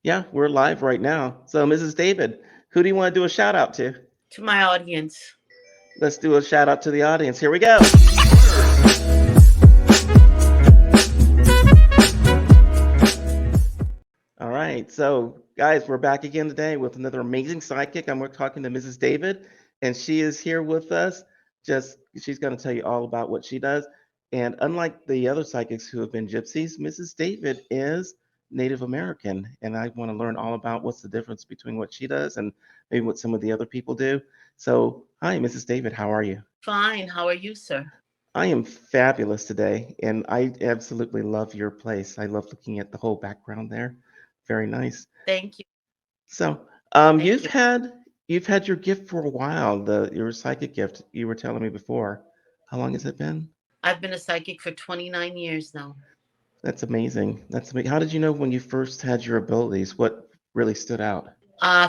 Yeah, we're live right now. So, Mrs. David, who do you want to do a shout out to? To my audience. Let's do a shout out to the audience. Here we go. All right. So, guys, we're back again today with another amazing sidekick. We're talking to Mrs. David, and she is here with us. Just she's going to tell you all about what she does. And unlike the other psychics who have been gypsies, Mrs. David is Native American, and I want to learn all about what's the difference between what she does and maybe what some of the other people do. So, hi, Mrs. David. How are you? Fine. How are you, sir? I am fabulous today, and I absolutely love your place. I love looking at the whole background there. Very nice. Thank you. So, Thank you've you. had your gift for a while, the your psychic gift. You were telling me before. How long has it been? I've been a psychic for 29 years now. That's amazing. That's amazing. How did you know when you first had your abilities? What really stood out?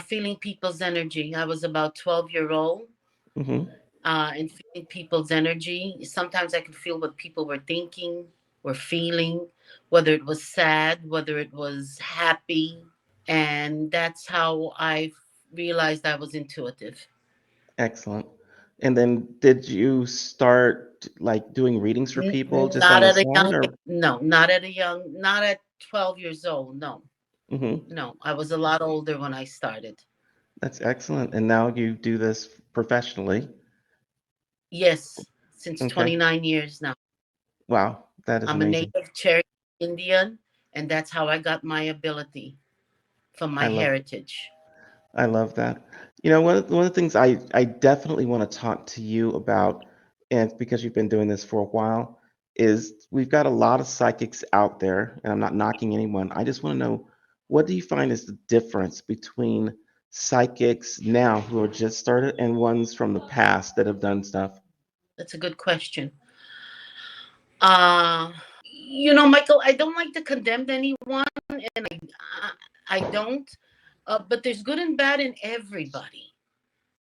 Feeling people's energy. I was about 12-year old, Mm-hmm. and feeling people's energy. Sometimes I could feel what people were thinking, were feeling, whether it was sad, whether it was happy. And that's how I realized I was intuitive. Excellent. And then did you start like doing readings for people just on Not the at a side young or? age. No, not at a young, not at 12 years old. No, Mm-hmm. no. I was a lot older when I started. That's excellent. And now you do this professionally. Yes, since Okay. 29 years now. Wow, that is I'm a amazing. native Cherokee Indian, and that's how I got my ability from my I love heritage. I love that. You know, one of the things I definitely want to talk to you about, and because you've been doing this for a while, is we've got a lot of psychics out there, and I'm not knocking anyone. I just want to know what do you find is the difference between psychics now who are just started and ones from the past that have done stuff? That's a good question. Uh, Michael, I don't like to condemn anyone, and I don't. But there's good and bad in everybody.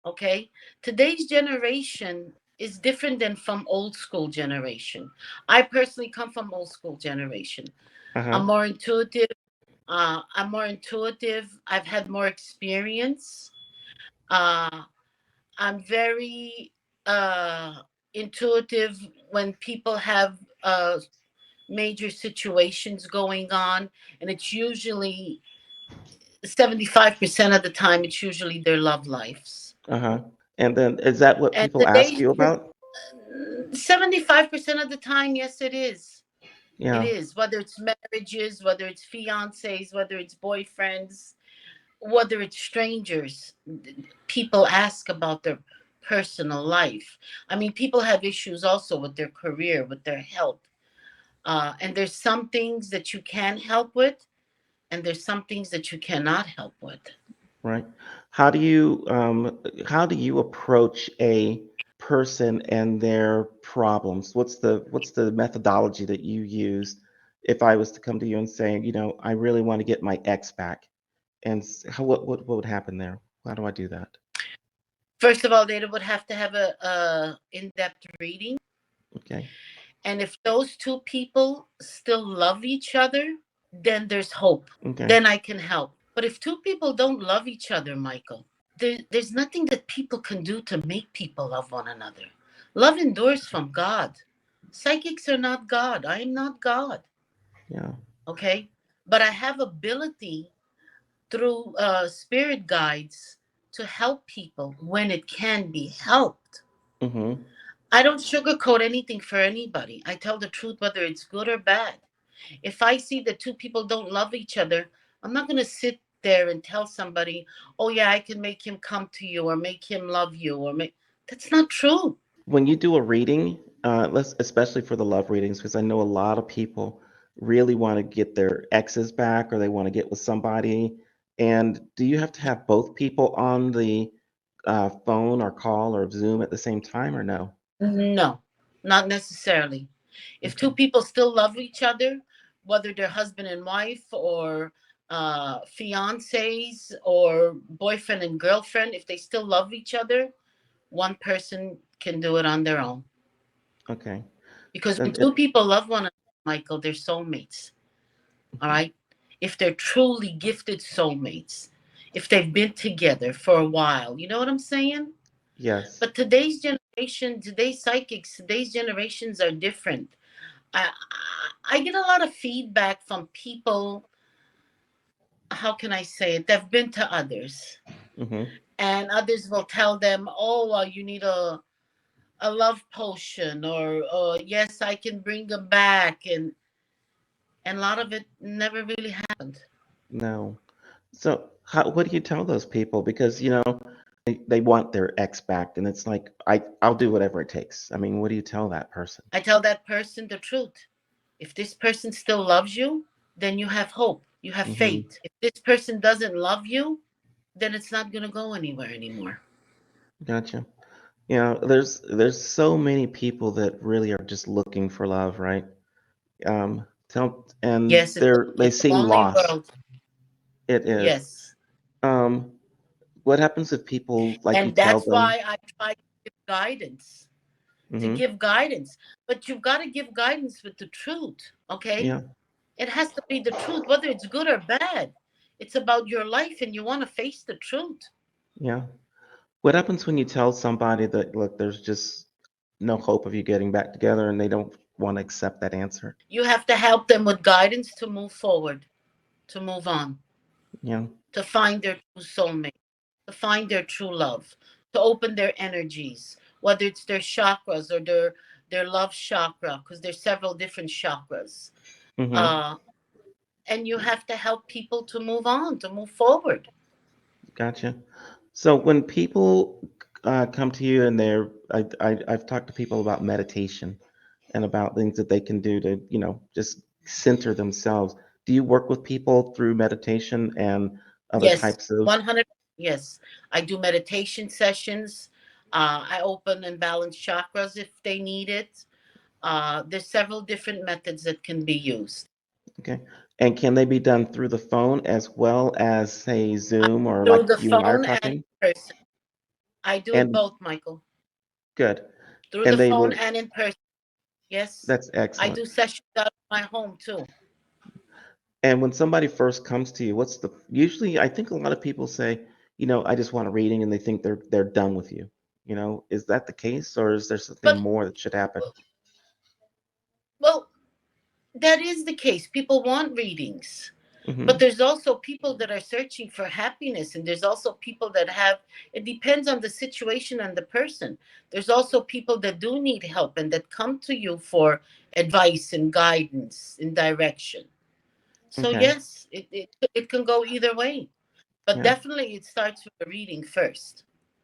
Okay, today's generation is different than from old school generation. I personally come from old school generation. Uh-huh. I'm more intuitive. I'm more intuitive. I've had more experience. Uh, I'm very intuitive when people have major situations going on, and it's usually 75% of the time. It's usually their love lives. Uh-huh. And then is that what And people ask today's you about? 75% of the time, yes, it is. It Yeah. is. Whether it's marriages, whether it's fiancés, whether it's boyfriends, whether it's strangers, people ask about their personal life. I mean, people have issues also with their career, with their health. And there's some things that you can help with, and there's some things that you cannot help with. Right. How do you approach a person and their problems? What's the methodology that you use if I was to come to you and say, I really want to get my ex back? And what would happen there? How do I do that? First of all, they would have to have a in-depth reading. Okay. And if those two people still love each other, then there's hope. Okay. Then I can help. But if two people don't love each other, Michael, there's nothing that people can do to make people love one another. Love endures from God. Psychics are not God. I am not God. Yeah. Okay? But I have ability through spirit guides to help people when it can be helped. Mm-hmm. I don't sugarcoat anything for anybody. I tell the truth, whether it's good or bad. If I see that two people don't love each other, I'm not going to sit there and tell somebody, oh, yeah, I can make him come to you or make him love you or make. That's not true. When you do a reading, let's especially for the love readings, because I know a lot of people really want to get their exes back or they want to get with somebody. And do you have to have both people on the phone or call or Zoom at the same time or no? No, not necessarily. If two Okay. people still love each other, whether they're husband and wife or fiancés or boyfriend and girlfriend, if they still love each other, one person can do it on their own. Okay. Because when Then two people love one another, Michael, they're soulmates. All mhm. right. if they're truly gifted soulmates, if they've been together for a while. You know what I'm saying? Yes. But today's generation, today's psychics, today's generations are different. I get a lot of feedback from people, how can I say it? They've been to others. Mm-hmm. And others will tell them, oh, well, you need a love potion, or yes, I can bring them back. And a lot of it never really happened. No. So what do you tell those people? Because, they want their ex back, and it's like, I'll do whatever it takes. I mean, what do you tell that person? I tell that person the truth. If this person still loves you, then you have hope. You have Mm-hmm. faith. If this person doesn't love you, then it's not going to go anywhere anymore. Gotcha. There's so many people that really are just looking for love, right? And Yes, they it's a seem lonely lost. world. It is. Yes. Um, what happens if people, like, you And tell that's them? why I try to give guidance, to Mm-hmm. give guidance. But you've got to give guidance with the truth, okay? Yeah, It has to be the truth, whether it's good or bad. It's about your life and you want to face the truth. yeah. What happens when you tell somebody that, look, there's just no hope of you getting back together, and they don't want to accept that answer? You have to help them with guidance to move forward, to move on, Yeah. to find their true soulmate, to find their true love, to open their energies, whether it's their chakras or their love chakra, because there's several different chakras. Mm-hmm. Uh, and you have to help people to move on, to move forward. Gotcha. So when people come to you, and I've talked to people about meditation and about things that they can do to, just center themselves. Do you work with people through meditation and other Yes, types of? 100. Yes, I do meditation sessions. I open and balance chakras if they need it. There's several different methods that can be used. Okay. And can they be done through the phone as well as, say, Zoom, or like Through the you and I are phone and talking? in person. I do it And both, Michael. good. Through the And they phone will. and in person. Yes. That's I excellent. do sessions out of my home too. And when somebody first comes to you, usually I think a lot of people say, I just want a reading, and they think they're done with you. Is that the case, or is there something But, more that should happen? well, that is the case. People want readings. But Hmm. there's also people that are searching for happiness, and there's also people that have, it depends on the situation and the person. There's also people that do need help and that come to you for advice and guidance and direction. So Okay. yes, it can go either way, but Yeah. definitely it starts with a reading first.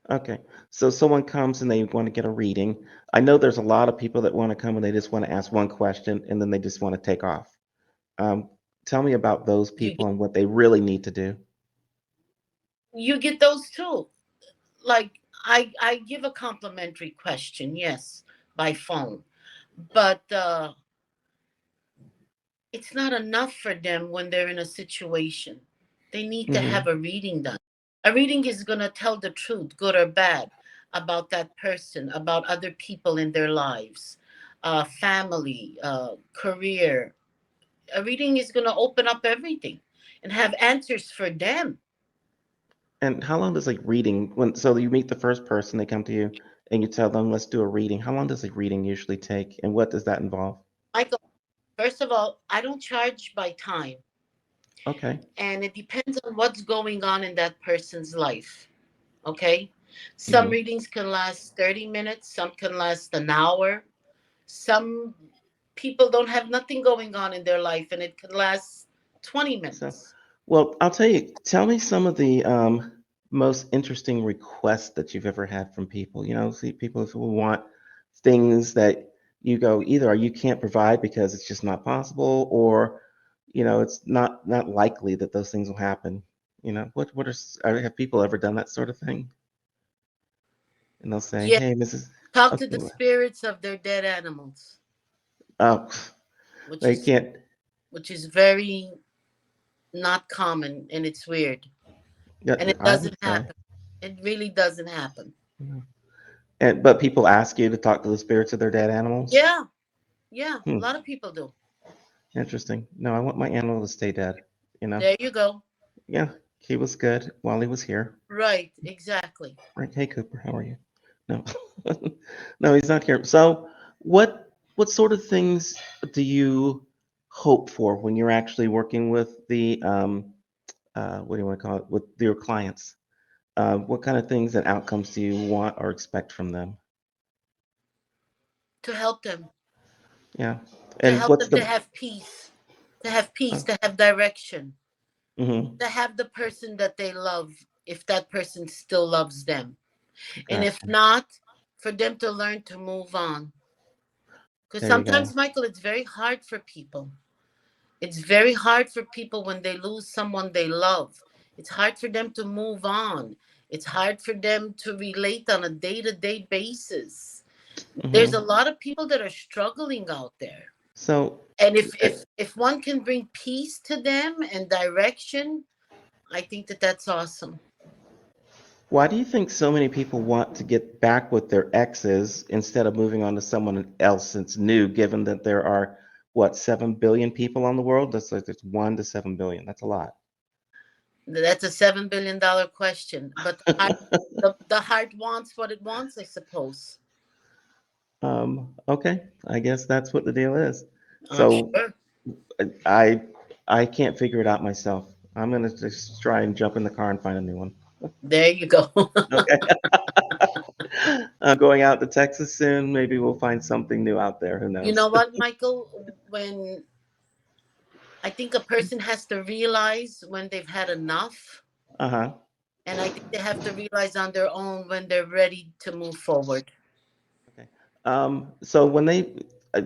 Okay. So someone comes and they want to get a reading. I know there's a lot of people that want to come and they just want to ask one question, and then they just want to take off. Um, Tell me about those You people get, and what they really need to do. you get those too. Like, I give a complimentary question, yes, by phone, but it's not enough for them when they're in a situation. They need to have Hmm. a reading done. A reading is going to tell the truth, good or bad, about that person, about other people in their lives, family, career. A reading is going to open up everything and have answers for them. And how long does, like, reading, so you meet the first person, they come to you and you tell them, let's do a reading. How long does a reading usually take, and what does that involve? Michael, first of all, I don't charge by time, Okay. and it depends on what's going on in that person's life. Okay. Some Hmm. readings can last 30 minutes, some can last an hour. Some people don't have nothing going on in their life and it can last 20 So, minutes. well, I'll tell me some of the most interesting requests that you've ever had from people. See, people who want things that you go, either you can't provide because it's just not possible, or it's not likely that those things will happen. Have people ever done that sort of thing? And they'll say, Yeah, "Hey, Mrs." talk to the Okay, spirits of their dead animals, oh, which they is can't. which is very not common and it's weird. Yeah, And it I would doesn't say. happen. It really doesn't happen. Yeah. But people ask you to talk to the spirits of their dead animals. Yeah, yeah, a Hmm. lot of people do. Interesting. No, I want my animal to stay dead. you know. There you go. Yeah, he was good while he was here. Right, exactly. Right. Hey, Cooper, how are you? No, no, he's not here. So, what sort of things do you hope for when you're actually working with the what do you want to call it, with your clients? What kind of things and outcomes do you want or expect from them? To help them, Yeah. to And help what's them to the have peace, to have peace, uh, to have direction, mm-hmm, to have the person that they love, if that person still loves them. And if gotcha. not, for them to learn to move on. Because There you go. sometimes, Michael, it's very hard for people. It's very hard for people when they lose someone they love. It's hard for them to move on. It's hard for them to relate on a day to day basis. There's a Mm-hmm. lot of people that are struggling out there. So, And if uh, if if one can bring peace to them and direction, I think that that's awesome. why do you think so many people want to get back with their exes instead of moving on to someone else that's new, given that there are, what, 7 billion people on the world? That's like it's 1 to 7 billion. That's a lot. That's a $7 billion question. But the heart wants what it wants, I suppose. Okay, I guess that's what the deal is. I'm So sure. I I can't figure it out myself. I'm gonna just try and jump in the car and find a new one. There you go. Okay. I'm going out to Texas soon. Maybe we'll find something new out there. Who You knows? know what, Michael? When I think a person has to realize when they've had enough, Uh-huh. and I think they have to realize on their own when they're ready to move forward. Okay. So when uh,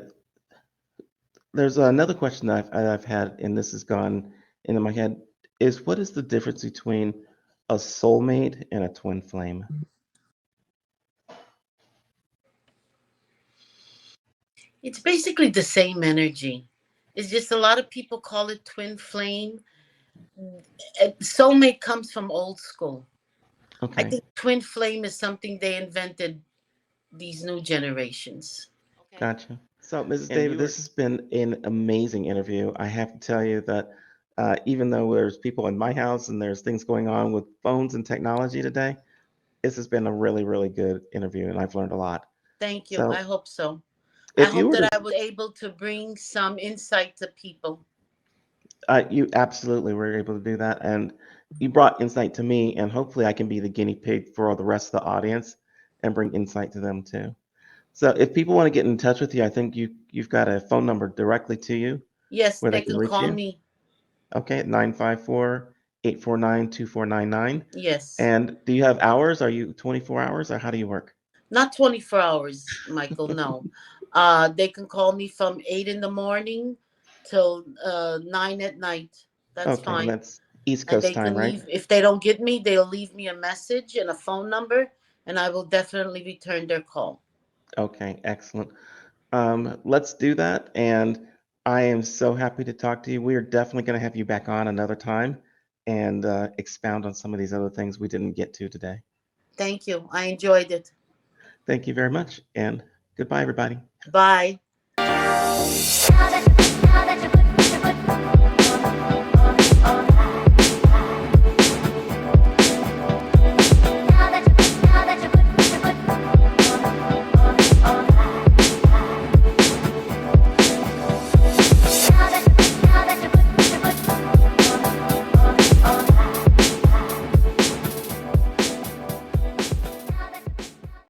there's another question that I've had, and this has gone into my head, is what is the difference between a soulmate and a twin flame? It's basically the same energy. It's just a lot of people call it twin flame. Soulmate comes from old school. I Okay, think twin flame is something they invented these new generations. gotcha. So, Mrs. David, this has been an amazing interview. I have to tell you that even though there's people in my house and there's things going on with phones and technology today, this has been a really, really good interview, and I've learned a lot. Thank you. I So, hope so. I if you hope were that to, I was able to bring some insight to people. you absolutely were able to do that, and you brought insight to me, and hopefully I can be the guinea pig for all the rest of the audience and bring insight to them too. So, if people want to get in touch with you, I think you've got a phone number directly to you Yes, where they they can can reach call you. me. Okay, at 954-849-2499. Yes. And do you have hours? Are you 24 hours or how do you work? Not 24 hours, Michael, no. They can call me from 8 in the morning till 9 at night. That's Okay, and fine. that's East And Coast they time, can right? leave, if they don't get me, they'll leave me a message and a phone number, and I will definitely return their call. Okay, excellent. Let's do that. And I am so happy to talk to you. We are definitely going to have you back on another time and expound on some of these other things we didn't get to today. Thank you. I enjoyed it. Thank you very much. And goodbye, everybody. Bye.